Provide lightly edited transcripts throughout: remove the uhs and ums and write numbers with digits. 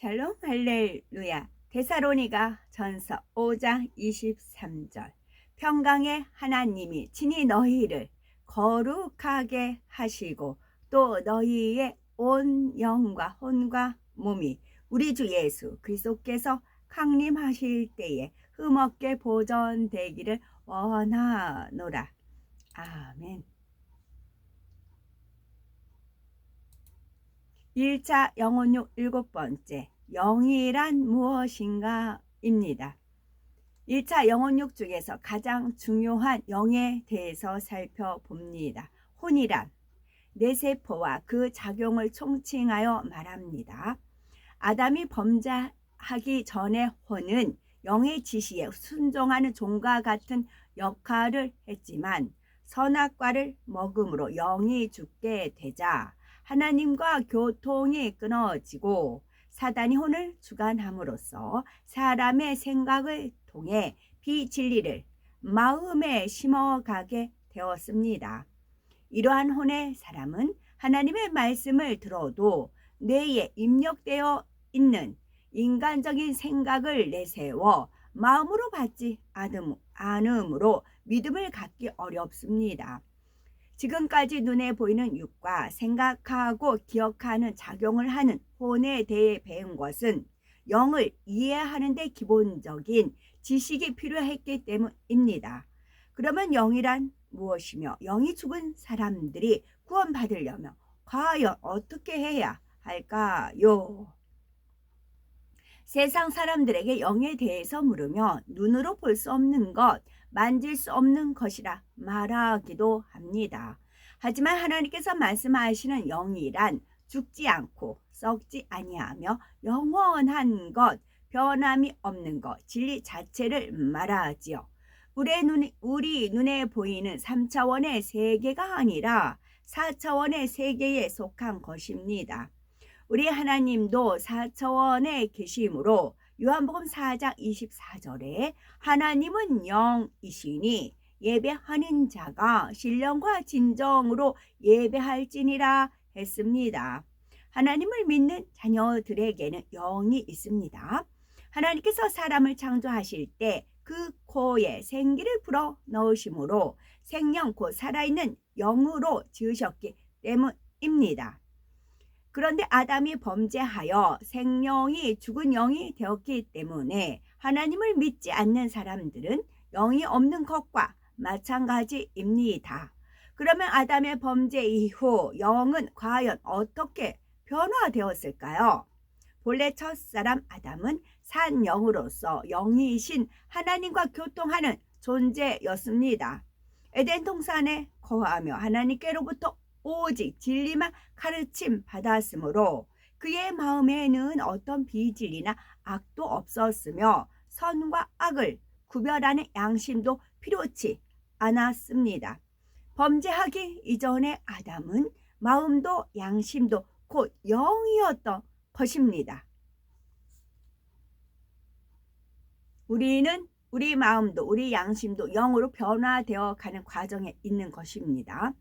샬롬 할렐루야. 데살로니가 전서 5장 23절. 평강의 하나님이 친히 너희를 거룩하게 하시고 또 너희의 온 영과 혼과 몸이 우리 주 예수 그리스도께서 강림하실 때에 흠없게 보존되기를 원하노라. 아멘. 1차 영혼육 7번째, 영이란 무엇인가 입니다. 1차 영혼육 중에서 가장 중요한 영에 대해서 살펴봅니다. 혼이란 뇌세포와 그 작용을 총칭하여 말합니다. 아담이 범죄하기 전에 혼은 영의 지시에 순종하는 종과 같은 역할을 했지만 선악과를 먹음으로 영이 죽게 되자 하나님과 교통이 끊어지고 사단이 혼을 주관함으로써 사람의 생각을 통해 비진리를 마음에 심어가게 되었습니다. 이러한 혼의 사람은 하나님의 말씀을 들어도 뇌에 입력되어 있는 인간적인 생각을 내세워 마음으로 받지 않으므로 믿음을 갖기 어렵습니다. 지금까지 눈에 보이는 육과 생각하고 기억하는 작용을 하는 혼에 대해 배운 것은 영을 이해하는 데 기본적인 지식이 필요했기 때문입니다. 그러면 영이란 무엇이며 영이 죽은 사람들이 구원받으려면 과연 어떻게 해야 할까요? 세상 사람들에게 영에 대해서 물으면 눈으로 볼 수 없는 것, 만질 수 없는 것이라 말하기도 합니다. 하지만 하나님께서 말씀하시는 영이란 죽지 않고 썩지 아니하며 영원한 것, 변함이 없는 것, 진리 자체를 말하지요. 우리 눈에 보이는 3차원의 세계가 아니라 4차원의 세계에 속한 것입니다. 우리 하나님도 4차원에 계시므로 요한복음 4장 24절에 하나님은 영이시니 예배하는 자가 신령과 진정으로 예배할지니라 했습니다. 하나님을 믿는 자녀들에게는 영이 있습니다. 하나님께서 사람을 창조하실 때 그 코에 생기를 불어 넣으심으로 생명 곧 살아있는 영으로 지으셨기 때문입니다. 그런데 아담이 범죄하여 생명이 죽은 영이 되었기 때문에 하나님을 믿지 않는 사람들은 영이 없는 것과 마찬가지입니다. 그러면 아담의 범죄 이후 영은 과연 어떻게 변화되었을까요? 본래 첫사람 아담은 산 영으로서 영이신 하나님과 교통하는 존재였습니다. 에덴 동산에 거하며 하나님께로부터 오직 진리만 가르침 받았으므로 그의 마음에는 어떤 비진리나 악도 없었으며 선과 악을 구별하는 양심도 필요치 않았습니다. 범죄하기 이전의 아담은 마음도 양심도 곧 영이었던 것입니다. 우리는 우리 마음도 우리 양심도 영으로 변화되어 가는 과정에 있는 것입니다.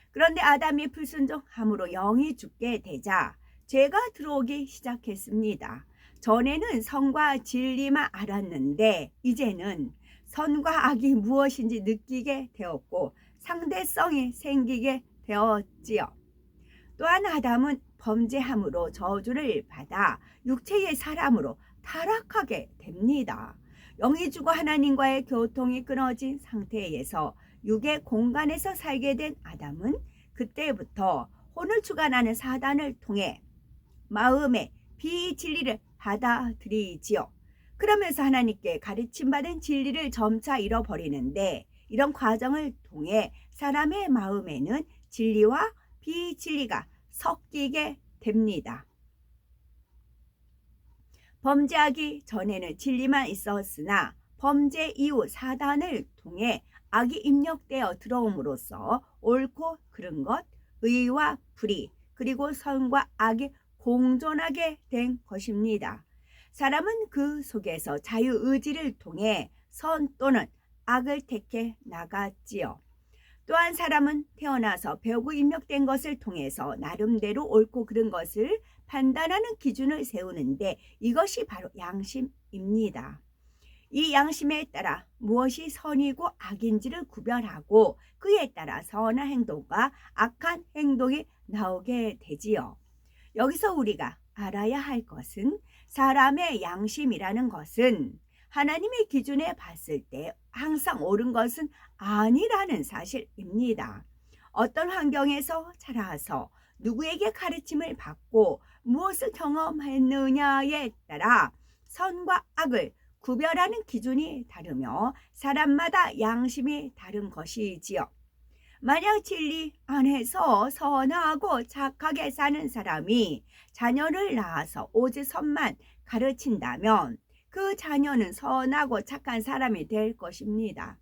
그런데 아담이 불순종함으로 영이 죽게 되자 죄가 들어오기 시작했습니다. 전에는 선과 진리만 알았는데 이제는 선과 악이 무엇인지 느끼게 되었고 상대성이 생기게 되었지요. 또한 아담은 범죄함으로 저주를 받아 육체의 사람으로 타락하게 됩니다. 영이 죽어 하나님과의 교통이 끊어진 상태에서 육의 공간에서 살게 된 아담은 그때부터 혼을 주관하는 사단을 통해 마음의 비진리를 받아들이지요. 그러면서 하나님께 가르침받은 진리를 점차 잃어버리는데 이런 과정을 통해 사람의 마음에는 진리와 비진리가 섞이게 됩니다. 범죄하기 전에는 진리만 있었으나 범죄 이후 사단을 통해 악이 입력되어 들어옴으로써 옳고 그른 것, 의와 불의, 그리고 선과 악이 공존하게 된 것입니다. 사람은 그 속에서 자유의지를 통해 선 또는 악을 택해 나갔지요. 또한 사람은 태어나서 배우고 입력된 것을 통해서 나름대로 옳고 그른 것을 판단하는 기준을 세우는데 이것이 바로 양심입니다. 이 양심에 따라 무엇이 선이고 악인지를 구별하고 그에 따라 선한 행동과 악한 행동이 나오게 되지요. 여기서 우리가 알아야 할 것은 사람의 양심이라는 것은 하나님의 기준에 봤을 때 항상 옳은 것은 아니라는 사실입니다. 어떤 환경에서 자라서 누구에게 가르침을 받고 무엇을 경험했느냐에 따라 선과 악을 구별하는 기준이 다르며 사람마다 양심이 다른 것이지요. 만약 진리 안에서 선하고 착하게 사는 사람이 자녀를 낳아서 오직 선만 가르친다면 그 자녀는 선하고 착한 사람이 될 것입니다.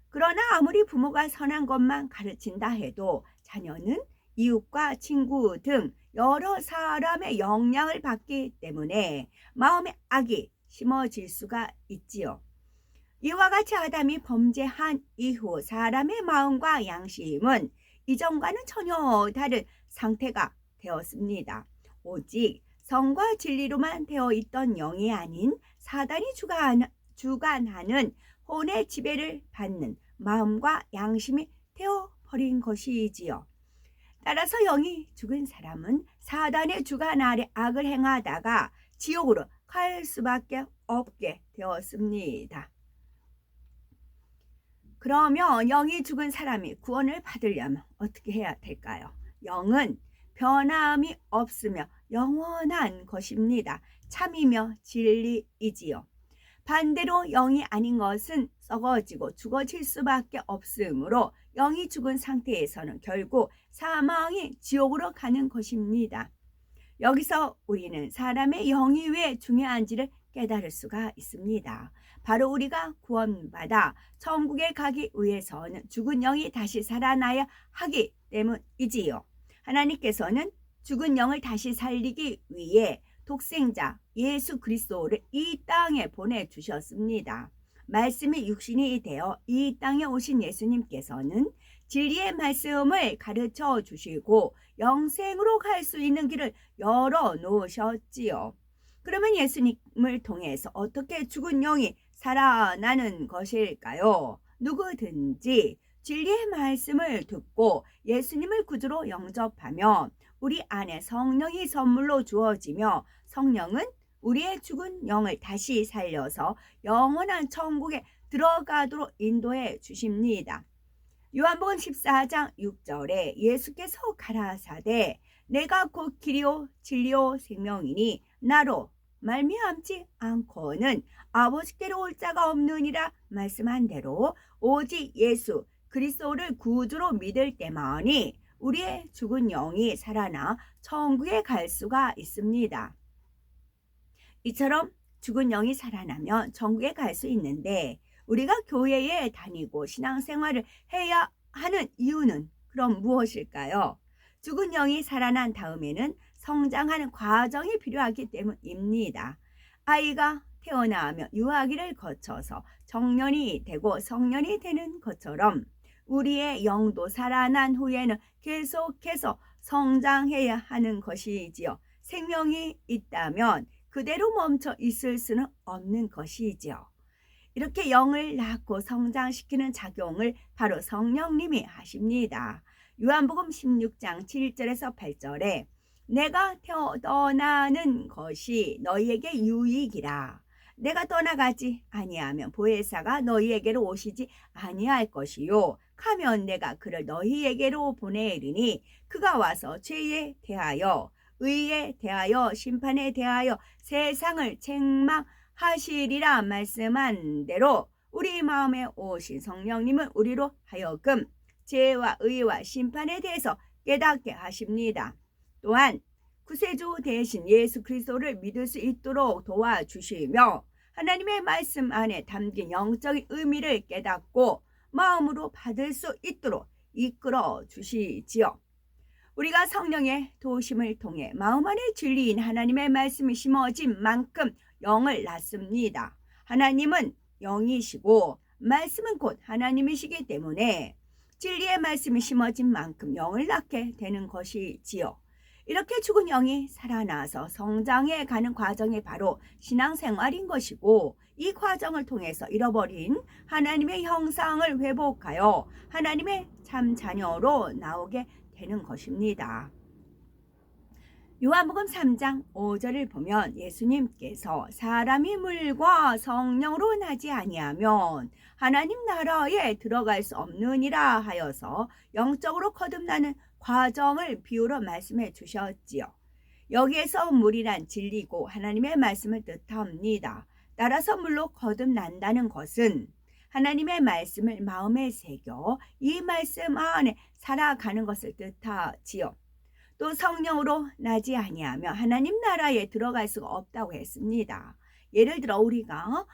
그러나 아무리 부모가 선한 것만 가르친다 해도 자녀는 이웃과 친구 등 여러 사람의 영향을 받기 때문에 마음에 악이 심어질 수가 있지요. 이와 같이 아담이 범죄한 이후 사람의 마음과 양심은 이전과는 전혀 다른 상태가 되었습니다. 오직 성과 진리로만 되어 있던 영이 아닌 사단이 주관하는 혼의 지배를 받는 마음과 양심이 되어버린 것이지요. 따라서 영이 죽은 사람은 사단의 주관 아래 악을 행하다가 지옥으로 갈 수밖에 없게 되었습니다. 그러면 영이 죽은 사람이 구원을 받으려면 어떻게 해야 될까요? 영은 변함이 없으며 영원한 것입니다. 참이며 진리이지요. 반대로 영이 아닌 것은 썩어지고 죽어질 수밖에 없으므로 영이 죽은 상태에서는 결국 사망이 지옥으로 가는 것입니다. 여기서 우리는 사람의 영이 왜 중요한지를 깨달을 수가 있습니다. 바로 우리가 구원받아 천국에 가기 위해서는 죽은 영이 다시 살아나야 하기 때문이지요. 하나님께서는 죽은 영을 다시 살리기 위해 독생자 예수 그리스도를 이 땅에 보내주셨습니다. 말씀이 육신이 되어 이 땅에 오신 예수님께서는 진리의 말씀을 가르쳐 주시고 영생으로 갈 수 있는 길을 열어 놓으셨지요. 그러면 예수님을 통해서 어떻게 죽은 영이 살아나는 것일까요? 누구든지 진리의 말씀을 듣고 예수님을 구주로 영접하며 우리 안에 성령이 선물로 주어지며 성령은 우리의 죽은 영을 다시 살려서 영원한 천국에 들어가도록 인도해 주십니다. 요한복음 14장 6절에 예수께서 가라사대 내가 곧 길이요 진리요 생명이니 나로 말미암지 않고는 아버지께로 올 자가 없느니라 말씀한 대로 오직 예수 그리스도를 구주로 믿을 때만이 우리의 죽은 영이 살아나 천국에 갈 수가 있습니다. 이처럼 죽은 영이 살아나면 천국에 갈 수 있는데 우리가 교회에 다니고 신앙생활을 해야 하는 이유는 그럼 무엇일까요? 죽은 영이 살아난 다음에는 성장하는 과정이 필요하기 때문입니다. 아이가 태어나면 유아기를 거쳐서 청년이 되고 성년이 되는 것처럼 우리의 영도 살아난 후에는 계속해서 성장해야 하는 것이지요. 생명이 있다면 그대로 멈춰 있을 수는 없는 것이지요. 이렇게 영을 낳고 성장시키는 작용을 바로 성령님이 하십니다. 요한복음 16장 7절에서 8절에 내가 떠나는 것이 너희에게 유익이라. 내가 떠나가지 아니하면 보혜사가 너희에게로 오시지 아니할 것이요. 가면 내가 그를 너희에게로 보내리니 그가 와서 죄에 대하여 의에 대하여 심판에 대하여 세상을 책망하시리라 말씀한 대로 우리 마음에 오신 성령님은 우리로 하여금 죄와 의와 심판에 대해서 깨닫게 하십니다. 또한 구세주 대신 예수 그리스도를 믿을 수 있도록 도와주시며 하나님의 말씀 안에 담긴 영적인 의미를 깨닫고 마음으로 받을 수 있도록 이끌어 주시지요. 우리가 성령의 도우심을 통해 마음 안에 진리인 하나님의 말씀이 심어진 만큼 영을 낳습니다. 하나님은 영이시고 말씀은 곧 하나님이시기 때문에 진리의 말씀이 심어진 만큼 영을 낳게 되는 것이지요. 이렇게 죽은 영이 살아나서 성장해 가는 과정이 바로 신앙생활인 것이고, 이 과정을 통해서 잃어버린 하나님의 형상을 회복하여 하나님의 참 자녀로 나오게 되는 것입니다. 요한복음 3장 5절을 보면 예수님께서 사람이 물과 성령으로 나지 아니하면 하나님 나라에 들어갈 수 없느니라 하여서 영적으로 거듭나는 과정을 비유로 말씀해 주셨지요. 여기에서 물이란 진리고 하나님의 말씀을 뜻합니다. 따라서 물로 거듭난다는 것은 하나님의 말씀을 마음에 새겨 이 말씀 안에 살아가는 것을 뜻하지요. 또 성령으로 나지 아니하며 하나님 나라에 들어갈 수가 없다고 했습니다. 예를 들어 우리가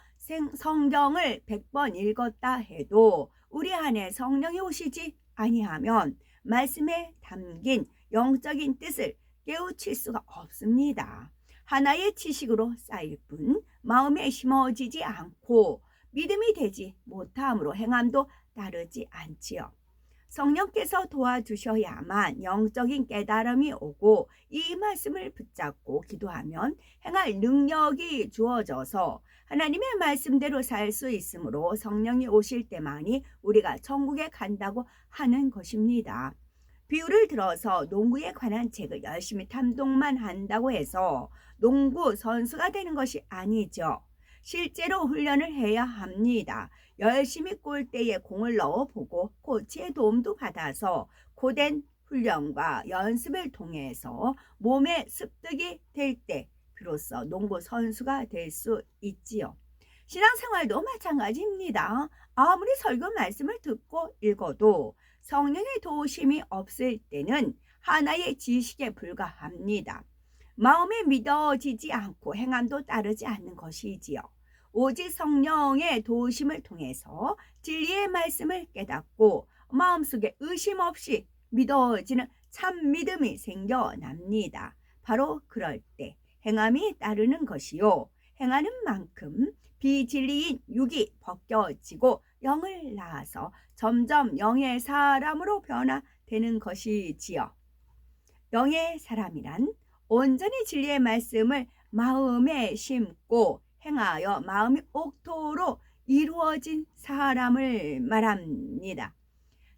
성경을 100번 읽었다 해도 우리 안에 성령이 오시지 아니하면 말씀에 담긴 영적인 뜻을 깨우칠 수가 없습니다. 하나의 지식으로 쌓일 뿐 마음에 심어지지 않고 믿음이 되지 못함으로 행함도 따르지 않지요. 성령께서 도와주셔야만 영적인 깨달음이 오고 이 말씀을 붙잡고 기도하면 행할 능력이 주어져서 하나님의 말씀대로 살 수 있으므로 성령이 오실 때만이 우리가 천국에 간다고 하는 것입니다. 비유를 들어서 농구에 관한 책을 열심히 탐독만 한다고 해서 농구 선수가 되는 것이 아니죠. 실제로 훈련을 해야 합니다. 열심히 골대에 공을 넣어보고 코치의 도움도 받아서 고된 훈련과 연습을 통해서 몸에 습득이 될 때 비로소 농구 선수가 될 수 있지요. 신앙생활도 마찬가지입니다. 아무리 설교 말씀을 듣고 읽어도 성령의 도우심이 없을 때는 하나의 지식에 불과합니다. 마음에 믿어지지 않고 행함도 따르지 않는 것이지요. 오직 성령의 도우심을 통해서 진리의 말씀을 깨닫고 마음속에 의심 없이 믿어지는 참 믿음이 생겨납니다. 바로 그럴 때 행함이 따르는 것이요. 행하는 만큼 비진리인 육이 벗겨지고 영을 낳아서 점점 영의 사람으로 변화되는 것이지요. 영의 사람이란 온전히 진리의 말씀을 마음에 심고 행하여 마음이 옥토로 이루어진 사람을 말합니다.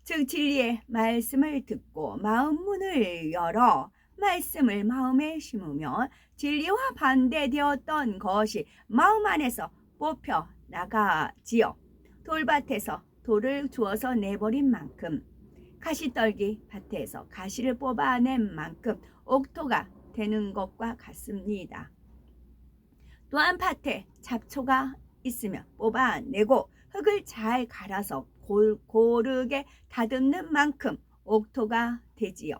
즉 진리의 말씀을 듣고 마음 문을 열어 말씀을 마음에 심으면 진리와 반대되었던 것이 마음 안에서 뽑혀 나가지요. 돌밭에서 돌을 주워서 내버린 만큼, 가시떨기 밭에서 가시를 뽑아낸 만큼 옥토가 되는 것과 같습니다. 또한 밭에 잡초가 있으면 뽑아내고 흙을 잘 갈아서 고르게 다듬는 만큼 옥토가 되지요.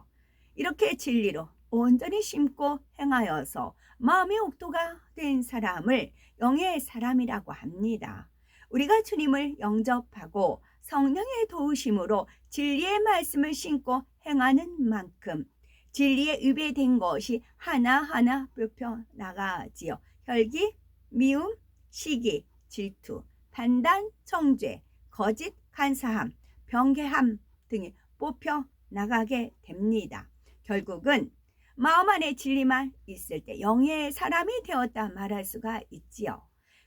이렇게 진리로 온전히 심고 행하여서 마음의 옥토가 된 사람을 영의 사람이라고 합니다. 우리가 주님을 영접하고 성령의 도우심으로 진리의 말씀을 심고 행하는 만큼 진리에 위배된 것이 하나하나 뽑혀 나가지요. 혈기, 미움, 시기, 질투, 판단, 정죄, 거짓, 간사함, 병개함 등이 뽑혀 나가게 됩니다. 결국은 마음 안에 진리만 있을 때 영의 사람이 되었다 말할 수가 있지요.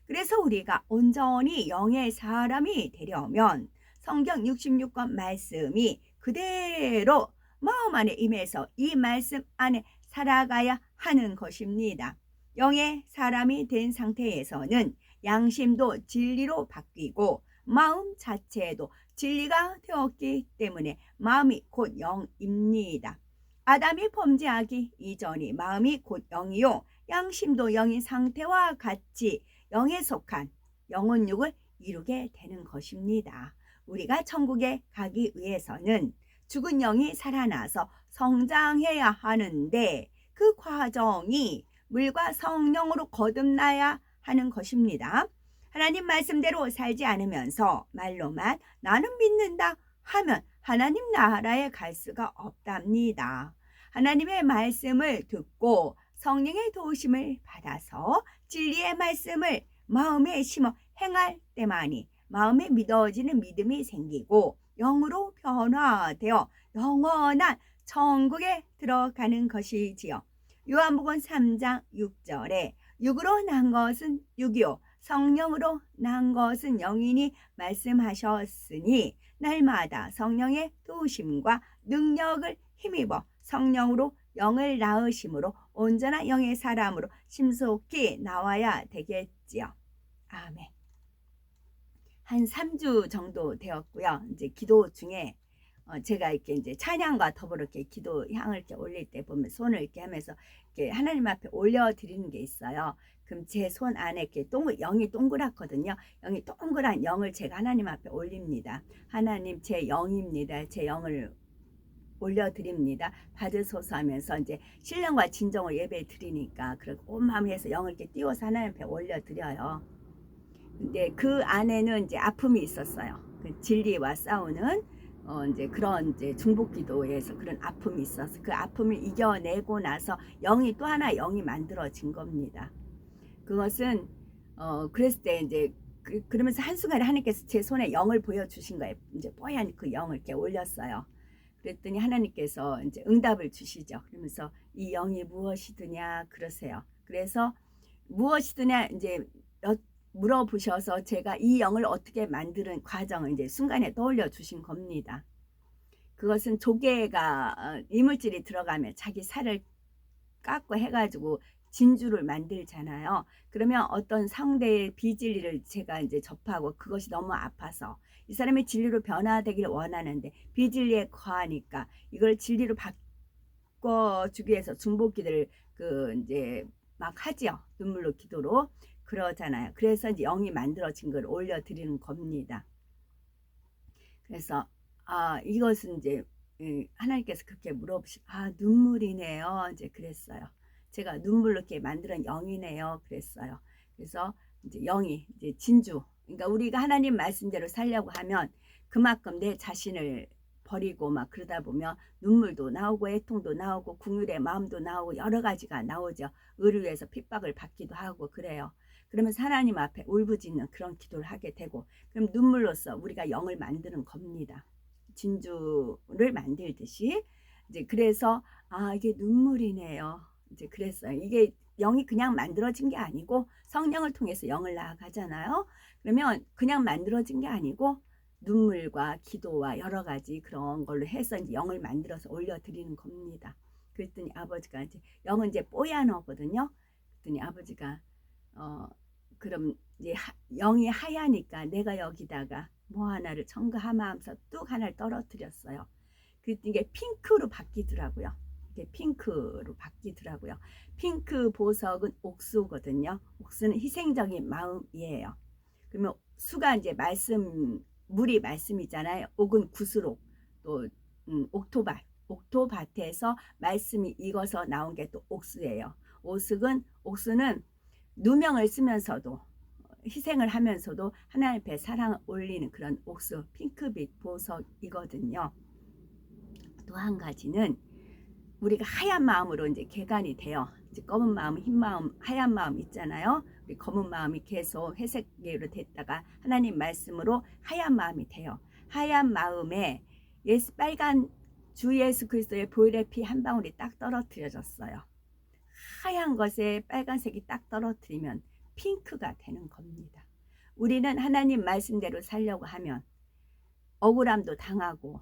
그래서 우리가 온전히 영의 사람이 되려면 성경 66권 말씀이 그대로 마음 안에 임해서 이 말씀 안에 살아가야 하는 것입니다. 영의 사람이 된 상태에서는 양심도 진리로 바뀌고 마음 자체도 진리가 되었기 때문에 마음이 곧 영입니다. 아담이 범죄하기 이전이 마음이 곧 영이요 양심도 영인 상태와 같이 영에 속한 영혼육을 이루게 되는 것입니다. 우리가 천국에 가기 위해서는 죽은 영이 살아나서 성장해야 하는데 그 과정이 물과 성령으로 거듭나야 하는 것입니다. 하나님 말씀대로 살지 않으면서 말로만 나는 믿는다 하면 하나님 나라에 갈 수가 없답니다. 하나님의 말씀을 듣고 성령의 도우심을 받아서 진리의 말씀을 마음에 심어 행할 때만이 마음에 믿어지는 믿음이 생기고 영으로 변화되어 영원한 천국에 들어가는 것이지요. 요한복음 3장 6절에 육으로 난 것은 육이요 성령으로 난 것은 영이니 말씀하셨으니 날마다 성령의 도우심과 능력을 힘입어 성령으로 영을 낳으심으로 온전한 영의 사람으로 심속히 나와야 되겠지요. 아멘. 한 3주 정도 되었고요. 이제 기도 중에 제가 이렇게 이제 찬양과 더불어 이렇게 기도 향을 이렇게 올릴 때 보면 손을 이렇게 하면서 이렇게 하나님 앞에 올려 드리는 게 있어요. 그럼 제 손 안에 이렇게 영이 동그랗거든요. 영이 동그란 영을 제가 하나님 앞에 올립니다. 하나님 제 영입니다. 제 영을 올려드립니다. 받으소서 하면서 이제 신령과 진정을 예배 드리니까 그렇게 온 마음을 해서 영을 이렇게 띄워서 하나님 앞에 올려드려요. 근데 그 안에는 이제 아픔이 있었어요. 그 진리와 싸우는 이제 그런 이제 중복 기도에서 그런 아픔이 있어서 그 아픔을 이겨내고 나서 영이 또 하나 영이 만들어진 겁니다. 그것은 그랬을 때 이제 그러면서 한순간에 하나님께서 제 손에 영을 보여주신 거예요. 이제 뽀얀 그 영을 이렇게 올렸어요. 그랬더니 하나님께서 이제 응답을 주시죠. 그러면서 이 영이 무엇이드냐 그러세요. 그래서 무엇이드냐 이제 물어보셔서 제가 이 영을 어떻게 만드는 과정을 이제 순간에 떠올려 주신 겁니다. 그것은 조개가 이물질이 들어가면 자기 살을 깎고 해가지고 진주를 만들잖아요. 그러면 어떤 상대의 비진리를 제가 이제 접하고 그것이 너무 아파서 이 사람의 진리로 변화되기를 원하는데 비진리에 거하니까 이걸 진리로 바꿔주기 위해서 중복기도를 이제 막 하지요. 눈물로 기도로 그러잖아요. 그래서 이제 영이 만들어진 걸 올려드리는 겁니다. 그래서 이것은 이제 하나님께서 그렇게 물어보시고 눈물이네요. 이제 그랬어요. 제가 눈물로 이렇게 만드는 영이네요. 그랬어요. 그래서 이제 영이 이제 진주. 그러니까 우리가 하나님 말씀대로 살려고 하면 그만큼 내 자신을 버리고 막 그러다 보면 눈물도 나오고 애통도 나오고 궁율의 마음도 나오고 여러 가지가 나오죠. 의를 위해서 핍박을 받기도 하고 그래요. 그러면서 하나님 앞에 울부짖는 그런 기도를 하게 되고 그럼 눈물로써 우리가 영을 만드는 겁니다. 진주를 만들듯이 이제 그래서 이게 눈물이네요. 이제 그랬어요. 이게 영이 그냥 만들어진 게 아니고 성령을 통해서 영을 낳아가잖아요. 그러면 그냥 만들어진 게 아니고 눈물과 기도와 여러 가지 그런 걸로 해서 이제 영을 만들어서 올려드리는 겁니다. 그랬더니 아버지가 이제 영은 이제 뽀얀어거든요. 그랬더니 아버지가 그럼 이제 영이 하얘니까 내가 여기다가 뭐 하나를 첨가하면서 뚝 하나를 떨어뜨렸어요. 그랬더니 이게 핑크로 바뀌더라고요. 이게 핑크로 바뀌더라고요. 핑크 보석은 옥수거든요. 옥수는 희생적인 마음이에요. 그러면 수가 이제 물이 말씀이잖아요. 옥은 구스록, 또 옥토밭에서 말씀이 익어서 나온 게 또 옥수예요. 옥수는 누명을 쓰면서도 희생을 하면서도 하나님 앞에 사랑을 올리는 그런 옥수 핑크빛 보석이거든요. 또 한 가지는 우리가 하얀 마음으로 이제 개간이 돼요. 이제 검은 마음, 흰 마음, 하얀 마음 있잖아요. 우리 검은 마음이 계속 회색계로 됐다가 하나님 말씀으로 하얀 마음이 돼요. 하얀 마음에 빨간 주 예수 그리스도의 보혈의 피 한 방울이 딱 떨어뜨려졌어요. 하얀 것에 빨간색이 딱 떨어뜨리면 핑크가 되는 겁니다. 우리는 하나님 말씀대로 살려고 하면 억울함도 당하고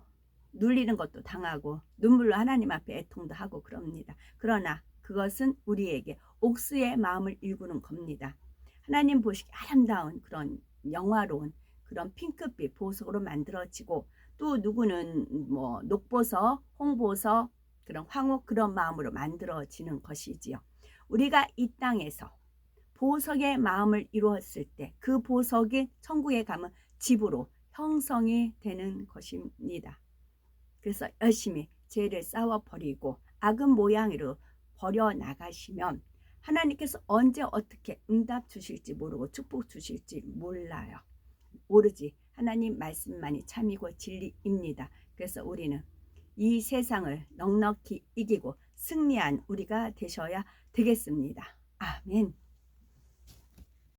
눌리는 것도 당하고 눈물로 하나님 앞에 애통도 하고 그럽니다. 그러나 그것은 우리에게 옥수의 마음을 일구는 겁니다. 하나님 보시기 아름다운 그런 영화로운 그런 핑크빛 보석으로 만들어지고 또 누구는 뭐 녹보석, 홍보석, 그런 황옥 그런 마음으로 만들어지는 것이지요. 우리가 이 땅에서 보석의 마음을 이루었을 때 그 보석이 천국에 가면 집으로 형성이 되는 것입니다. 그래서 열심히 죄를 싸워버리고 악은 모양으로 버려나가시면 하나님께서 언제 어떻게 응답 주실지 모르고 축복 주실지 몰라요. 오로지 하나님 말씀만이 참이고 진리입니다. 그래서 우리는 이 세상을 넉넉히 이기고 승리한 우리가 되셔야 되겠습니다. 아멘.